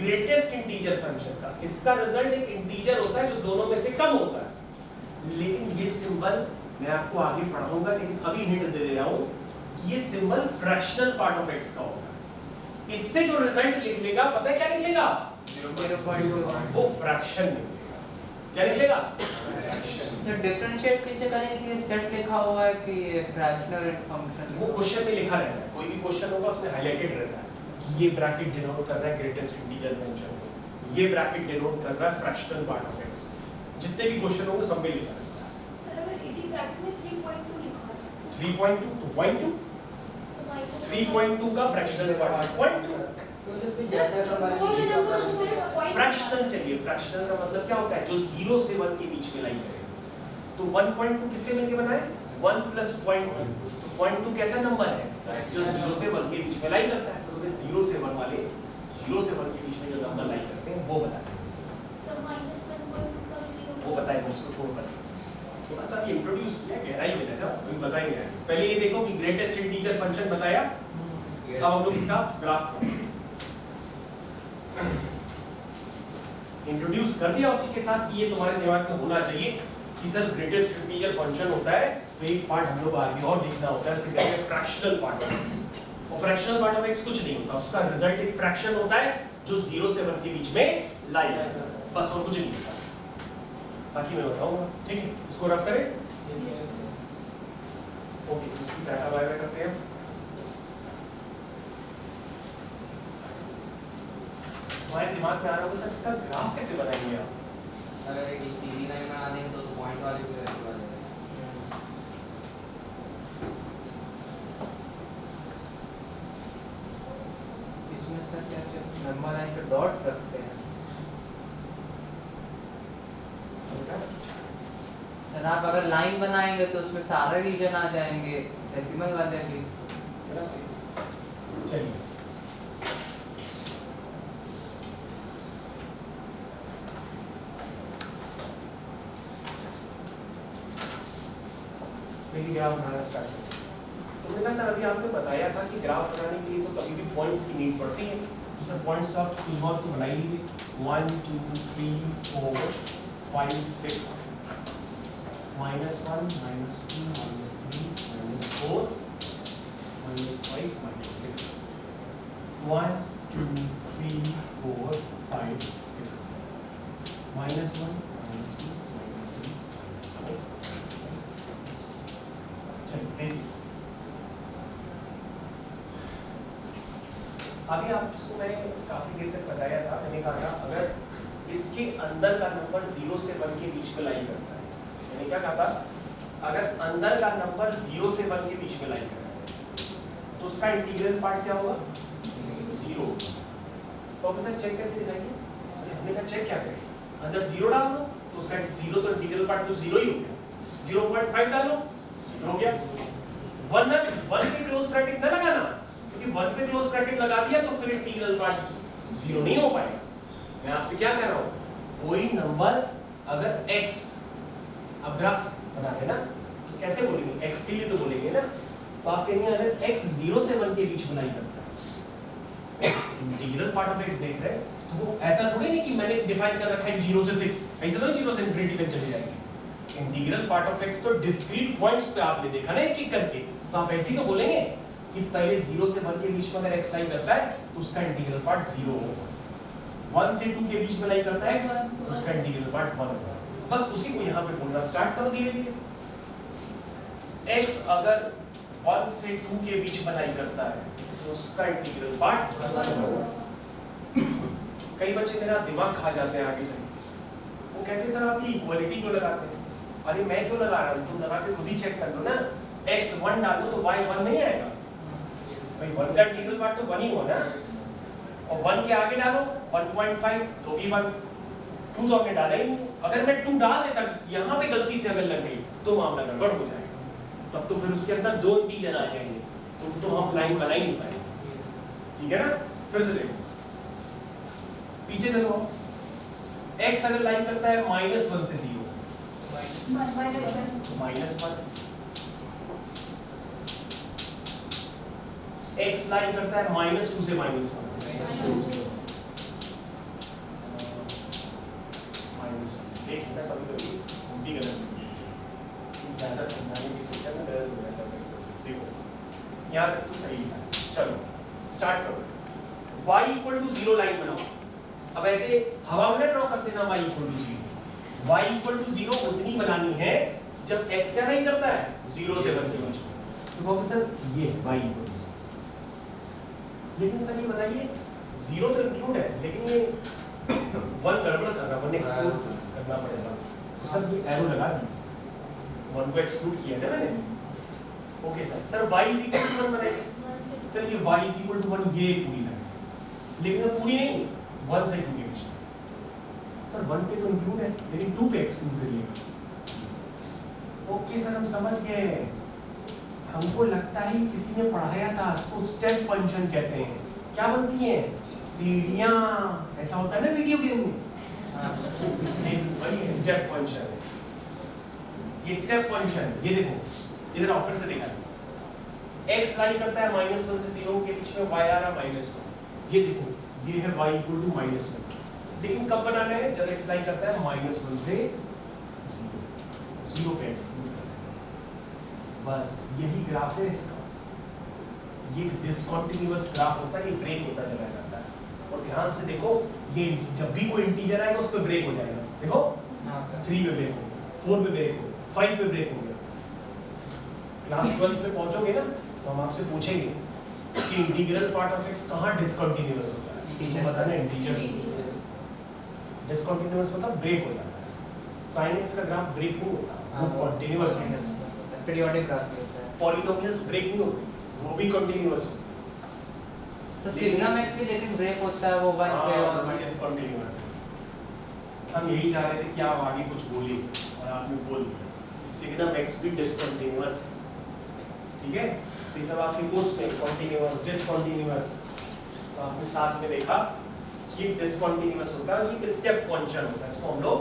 Greatest integer function का, इसका result एक इंटीजर होता है जो दोनों में से कम होता है। लेकिन ये सिंबल मैं आपको आगे पढ़ाऊंगा, लेकिन अभी हिंट दे दे रहा हूं, ये symbol fractional part of x का होगा। इससे जो रिजल्ट निकलेगा पता है क्या निकलेगा? 0.1, वो फ्रैक्शन निकलेगा। क्या निकलेगा? फ्रैक्शन। तो डिफरेंशिएट कैसे करेंगे कि सेट लिखा हुआ है कि ये फ्रैक्शनल फंक्शन? वो क्वेश्चन में लिखा रहता है, कोई भी क्वेश्चन होगा उसमें हाईलाइटेड रहता है कि ये ब्रैकेट डिनोट कर रहा है ग्रेटेस्ट इंटीजर फंक्शन को, ये ब्रैकेट डिनोट कर रहा है फ्रैक्शनल पार्ट ऑफ x। जितने भी क्वेश्चन होंगे सब में लिखा रहता है। सर अगर इसी ब्रैकेट में 3.2 लिखा है 3.2 तो 0.2, 3.2 का फ्रैक्शनल पार्ट है 0.2। फ्रैक्शनल चाहिए, फ्रैक्शनल का मतलब क्या होता है? जो 0 से 1 के बीच में लाई करे। तो 1.2 किससे मिलके बना है? 1 + 0.2। तो 0.2 कैसा नंबर है? जो 0 से 1 के बीच में लाई करता है। तो 0 से 1 वाले 0 से 1 के बीच में जो नंबर लाई करते हैं वो बताते हैं। सर -1.2 का 0 वो बताएंगे, उसको छोड़ बस थोड़ा सा इंट्रोड्यूस किया, गहराई में ना जाओ, अभी बताएंगे। पहले ये देखो कि ग्रेटेस्ट इंटीजर फंक्शन बताया, अब हम लोग इसका ग्राफ इंट्रोड्यूस कर दिया उसी के साथ कि ये तुम्हारे दिमाग में होना चाहिए कि सर ग्रेटेस्ट इंटीजर फंक्शन होता है तो एक पार्ट हम लोग आगे और देखना होता है, इसे कहते हैं फ्रैक्शनल पार्ट ऑफ x। और फ्रैक्शनल पार्ट ऑफ x कुछ नहीं होता, उसका रिजल्ट एक फ्रैक्शन होता है जो 0 से 1 के बीच में लाई करता है, बस और कुछ नहीं होता। बाकी मैं बताऊंगा, ठीक है? इसको रफ करें। ओके, इसकी टाटा बाय बाय करते हैं। हमारे दिमाग में आ रहा होगा सर इसका ग्राफ कैसे बनाएंगे आप? अरे ये सीधी लाइन बना देंगे तो पॉइंट वाले भी रहने वाले हैं। इसमें सर क्या नंबर लाइन पे डॉट्स रखते हैं। सर आप अगर लाइन बनाएंगे तो उसमें सारे रीजन आ जाएंगे, डेसिमल वाले भी। चलिए मेरी ग्राफ बनाना स्टार्ट करते हैं। तो मैंने सर अभी आपको बताया था कि ग्राफ बनाने के लिए तो कभी भी पॉइंट्स की नीड पड़ती है। तो सर पॉइंट्स तो आप इन्वॉल्व तो बना ही लीजिए। 1 2 3 4 5 6 -1 -2 -3 -4 -5 -6 1 2 3 4 5 6 -1 -2 -3 -4 अभी आपको मैं काफी देर तक बताया था, मैंने कहा था अगर इसके अंदर का नंबर 0 से 1 के बीच में लाई करता है, मैंने क्या कहा था? अगर अंदर का नंबर 0 से 1 के बीच में लाई करता है तो उसका इंटीग्रल पार्ट क्या होगा? 0। तो अब सर चेक करके दिखाइए। हमने कहा चेक क्या करें? अंदर 0 डाल दो तो उसका 0 तो इंटीग्रल पार्ट तो 0 ही हो गया। 0.5 डालो 0 हो गया। 1 के क्लोज ब्रैकेट ना लगाना, क्योंकि 1 पे क्लोज ब्रैकेट लगा दिया तो फिर इंटीग्रल पार्ट 0 नहीं हो पाएगा। मैं आपसे क्या कह रहा हूं? कोई नंबर अगर x, अब ग्राफ बना देना तो कैसे बोलेंगे? x के लिए तो बोलेंगे ना, तो आप कहेंगे अगर x 0 से 1 के बीच में लाई करता है, इंटीग्रल पार्ट ऑफ x देख रहे हैं, तो वो ऐसा थोड़ी नहीं कि मैंने डिफाइन कर रखा है 0 से 6, ऐसा तो 0 से इंफिनिटी तक चले जाएंगे। इंटीग्रल पार्ट ऑफ x तो डिस्क्रीट पॉइंट्स पे आपने देखा ना एक एक करके, तो आप ऐसे ही तो बोलेंगे कि पहले 0 से 1 के बीच में अगर x लाई करता है तो उसका इंटीग्रल पार्ट 0 होगा। 1 से 2 के बीच में लाई करता है x तो उसका इंटीग्रल पार्ट 1 होगा। बस उसी को यहाँ पे बोलना स्टार्ट करो धीरे धीरे। x अगर 1 से 2 के बीच में लाई करता है तो उसका इंटीग्रल पार्ट 1 होगा। कई बच्चे मेरा दिमाग खा जाते हैं आगे से, वो कहते हैं सर आप ये इक्वालिटी क्यों लगाते हैं? अरे मैं क्यों लगा रहा हूँ? तुम लगा के खुद ही चेक कर लो ना। x 1 डालो तो y 1 नहीं आएगा भाई, 1 का इंटीग्रल पार्ट तो 1 ही हुआ ना। और 1 के आगे डालो 1.5 तो भी 1, 2 तो आपने डाला ही नहीं। अगर मैं 2 डाल देता यहाँ पे गलती से अगर लग गई तो मामला गड़बड़ हो जाएगा, तब तो फिर उसके अंदर 2 इंटीजर आ जाएंगे, तो हम लाइन बना ही नहीं पाएंगे। ठीक है ना? फिर से देखो, पीछे चलो। x अगर लाइन करता है -1 से 0, -1, x लाइन करता है -2 से -1, यहाँ तक तो सही है। चलो स्टार्ट करो। y इक्वल टू 0 लाइन बनाओ। अब ऐसे हवा में ड्रॉ कर देना y equal to 0। y equal to 0 उतनी बनानी है जब x क्या नहीं करता है 0 से 1 के बीच। तो कहोगे सर ये y इक्वल टू, लेकिन सर ये बताइए 0 तो इंक्लूड है लेकिन ये 1 गड़बड़ कर रहा है, 1 एक्सक्लूड करना पड़ेगा। तो सर ये एरो लगा दीजिए, 1 को एक्सक्लूड किया है मैंने। Okay sir y is equal to 1 बनाएंगे। सर ये y इज इक्वल टू 1 ये पूरी लाइन, लेकिन पूरी नहीं 1 से 2 के बीच में। सर 1 पे तो इंक्लूड है लेकिन 2 पे एक्सक्लूड करिएगा। ओके सर हम समझ गए। हमको लगता है किसी ने पढ़ाया था, इसको स्टेप फंक्शन कहते हैं। क्या बनती हैं सीढ़ियां, ऐसा होता है ना वीडियो गेम में। वही स्टेप फंक्शन है ये। स्टेप फंक्शन ये देखो इधर ऑफर से देखा x लाई करता है -1 से 0 के बीच में, y आ रहा -1। ये देखो ये है y इक्वल टू -1, लेकिन कब बनाना है जब x लाई करता है -1 से 0 पे एक्सक्लूड करना है। बस यही ग्राफ है इसका। ये डिसकंटीन्यूअस ग्राफ होता है, ये ब्रेक होता चला जाता है। और ध्यान से देखो ये जब भी कोई इंटीजर आएगा उस पर ब्रेक हो जाएगा। देखो 3 पे ब्रेक हो गया, 4 पे ब्रेक हो गया, 5 पे ब्रेक हो गया। क्लास 12 पे पहुंचोगे ना तो हम आपसे पूछेंगे कि इंटीग्रल पार्ट ऑफ x कहाँ डिसकंटीन्यूअस होता है। तो बताना इंटीजर्स डिसकंटीन्यूअस मतलब ब्रेक हो जाता है। sin x का ग्राफ ब्रेक नहीं होता, वो कंटीन्यूअस होता है। पीरियोडिक ग्राफ होता है। पॉलिनोमियल्स ब्रेक नहीं होती, वो भी कंटीन्यूअस होती सर सिग्नम एक्स भी लेकिन ब्रेक होता है, वो 1 पे और है, डिसकंटीन्यूअस है। हम यही चाह रहे थे कि आप आगे कुछ बोलिए और आपने बोल दिया। सिग्नम x भी डिसकंटीन्यूअस है, ठीक है। तो ये सब आपके कोर्स में कंटीन्यूअस डिसकंटीन्यूअस तो आपने साथ में देखा। ये डिसकंटीन्यूअस होता है, ये स्टेप फंक्शन होता है। इसको हम लोग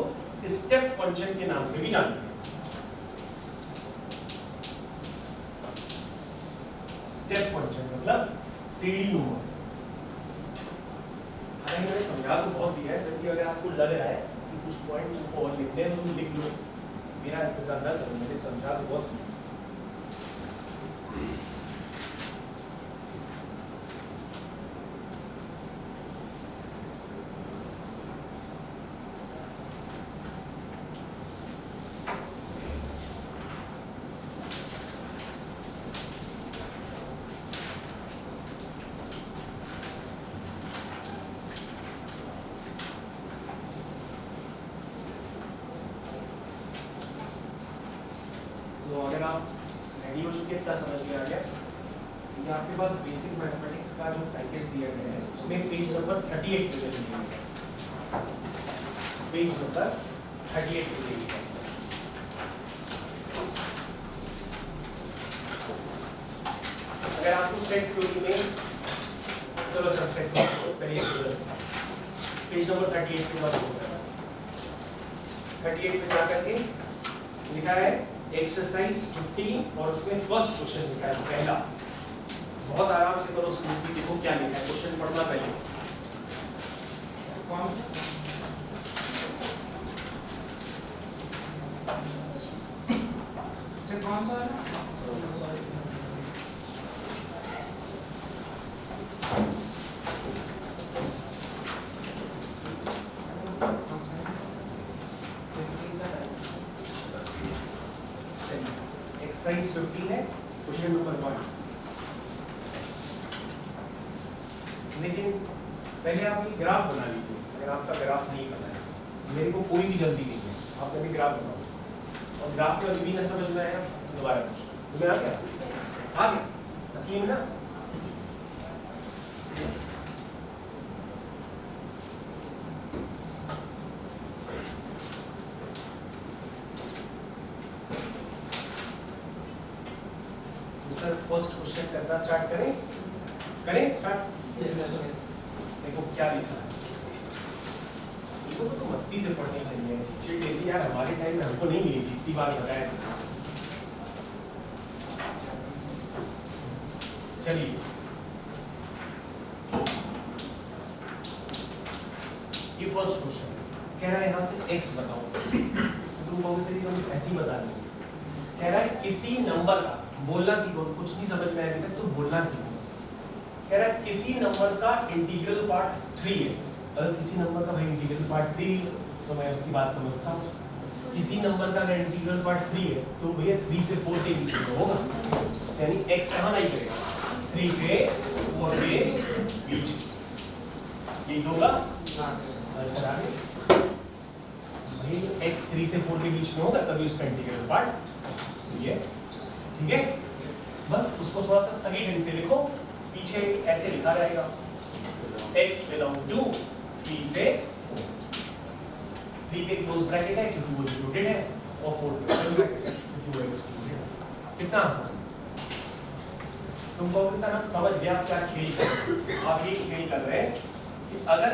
स्टेप फंक्शन के नाम से भी जानते हैं। स्टेप फंक्शन मतलब सीढ़ी नुमा। हालांकि मैंने समझा तो बहुत दिया है, जबकि अगर आपको लग रहा है कि कुछ पॉइंट तुमको और लिखने हैं तो तुम लिख लो, मेरा इंतजार ना करो। मैंने समझा तो बहुत दिया। तो अगर आप रेडी हो चुके हैं इतना समझ में आ गया। ये आपके पास बेसिक मैथमेटिक्स का जो पैकेज दिया गया है उसमें पेज नंबर 38 पे चलिए। पेज नंबर 38 पे चलिए। अगर आपको सेट थ्योरी में चलो अच्छा सेट करिए पेज नंबर 38 पे बात होगा। 38 पे जा करके लिखा है एक्सरसाइज 15 और उसमें फर्स्ट क्वेश्चन लिखा है पहला। बहुत आराम से करो स्मूथली, देखो क्या लिखा है। क्वेश्चन पढ़ना पहले। कौन सा है? एक्सरसाइज 15 है, क्वेश्चन नंबर 1। लेकिन पहले आप ये ग्राफ बना लीजिए। अगर आपका ग्राफ नहीं बना है, मेरे को कोई भी जल्दी नहीं है, आप पहले ग्राफ बनाओ। और ग्राफ में अभी भी ना समझ में आया दोबारा पूछो। तुम्हें आ गया? आ गया असीम ना? सर फर्स्ट क्वेश्चन करना स्टार्ट करें स्टार्ट। देखो क्या लिखा है। इनको तो मस्ती से पढ़नी चाहिए, ऐसी चीट ऐसी यार हमारे टाइम में हमको नहीं मिली थी, इतनी बार बताया था। चलिए ये फर्स्ट क्वेश्चन कह रहा है यहाँ से x बताओ। तुम कहोगे सर हम ऐसे ही बता देंगे। कह रहा है किसी नंबर का बोलना सीखो, कुछ नहीं समझ में आया अभी तक तो बोलना सीखो। कह रहा है किसी नंबर का इंटीग्रल पार्ट 3 है। अगर किसी नंबर का भाई इंटीग्रल पार्ट 3 है तो मैं उसकी बात समझता हूँ। किसी नंबर का अगर इंटीग्रल पार्ट 3 है तो भैया 3 से 4 के बीच में होगा, यानी x कहाँ नहीं करेगा, 3 से 4 के बीच, यही होगा आंसर आ गया। भाई x 3 से 4 के बीच में होगा तभी उसका इंटीग्रल पार्ट ये, ठीक है। बस उसको थोड़ा सा सही ढंग से लिखो, पीछे ऐसे लिखा रहेगा x बिलोंग टू 3 से 4, 3 पे क्लोज ब्रैकेट है क्योंकि वो इंक्लूडेड है और 4 पे ओपन ब्रैकेट है क्योंकि वो एक्सक्लूडेड है। कितना आसान, तुम कहोगे सर हम समझ गए, आप क्या खेल कर रहे हैं? आप ये खेल कर रहे हैं कि अगर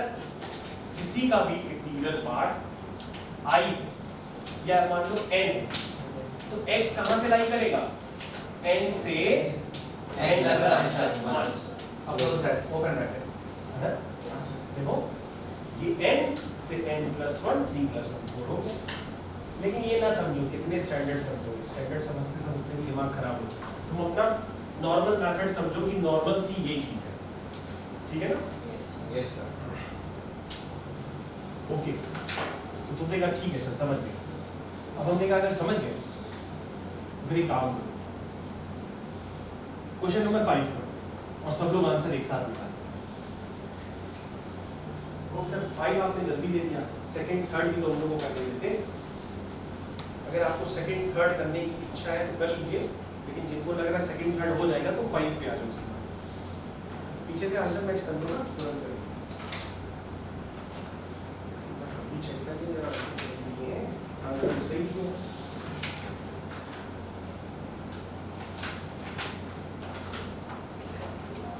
किसी का भी इंटीग्रल पार्ट i या मान लो n है तो x कहां से लाई करेगा, n से n प्लस 1 ओपन ब्रैकेट है ना। देखो ये n से n प्लस 1 3 प्लस 1 4 हो गया। लेकिन ये ना समझो कितने स्टैंडर्ड समझोगे, स्टैंडर्ड समझते समझते भी दिमाग खराब हो, तुम अपना नॉर्मल मेथड समझो कि नॉर्मल सी ये चीज है, ठीक है ना। Yes sir. ओके तो तुमने कहा ठीक है सर समझ गए। अब हमने कहा अगर समझ गए तो फिर एक काम करो, क्वेश्चन नंबर 5 करो और सब लोग आंसर एक साथ निकालो। तो सर 5 आपने जल्दी दे दिया, सेकंड थर्ड भी तो हम लोगों को करने देते। अगर आपको सेकंड थर्ड करने की इच्छा है तो कर लीजिए, लेकिन जिनको लग रहा है सेकंड थर्ड हो जाएगा तो 5 पे आ जाओ सीधा। पीछे से आंसर मैच कर दो ना तुरंत करो। चेक कर लीजिए आंसर सही नहीं है, आंसर तो सही है।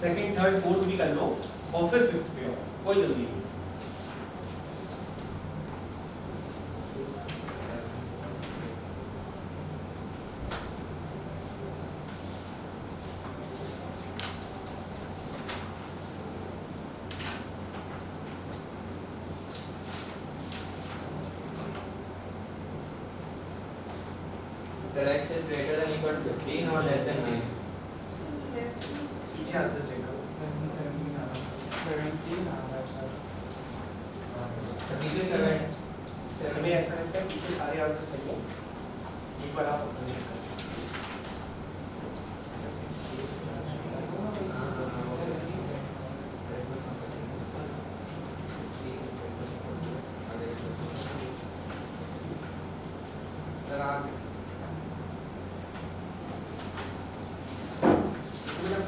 सेकंड थर्ड फोर्थ भी कर लो और फिर फिफ्थ पे आओ, कोई जल्दी नहीं। x is greater than equal to 15 or less than 10. पीछे आंसर चेक करो। 7 हमें ऐसा लगता है पीछे सारे आंसर सही हैं, एक बार आप अपना चेक करो।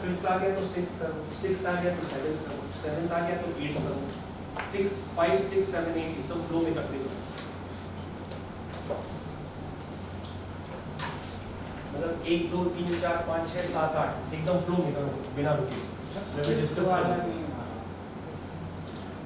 फिफ्थ आ गया तो सिक्स्थ करो, सिक्स्थ आ गया तो सेवेंथ करो, सेवेंथ आ गया तो एट्थ करो, 6 5 6 7 8 एकदम फ्लो में करते हो। मतलब 1 2 3 4 5 6 7 8 एकदम फ्लो में करो बिना रुके। जब डिस्कस करो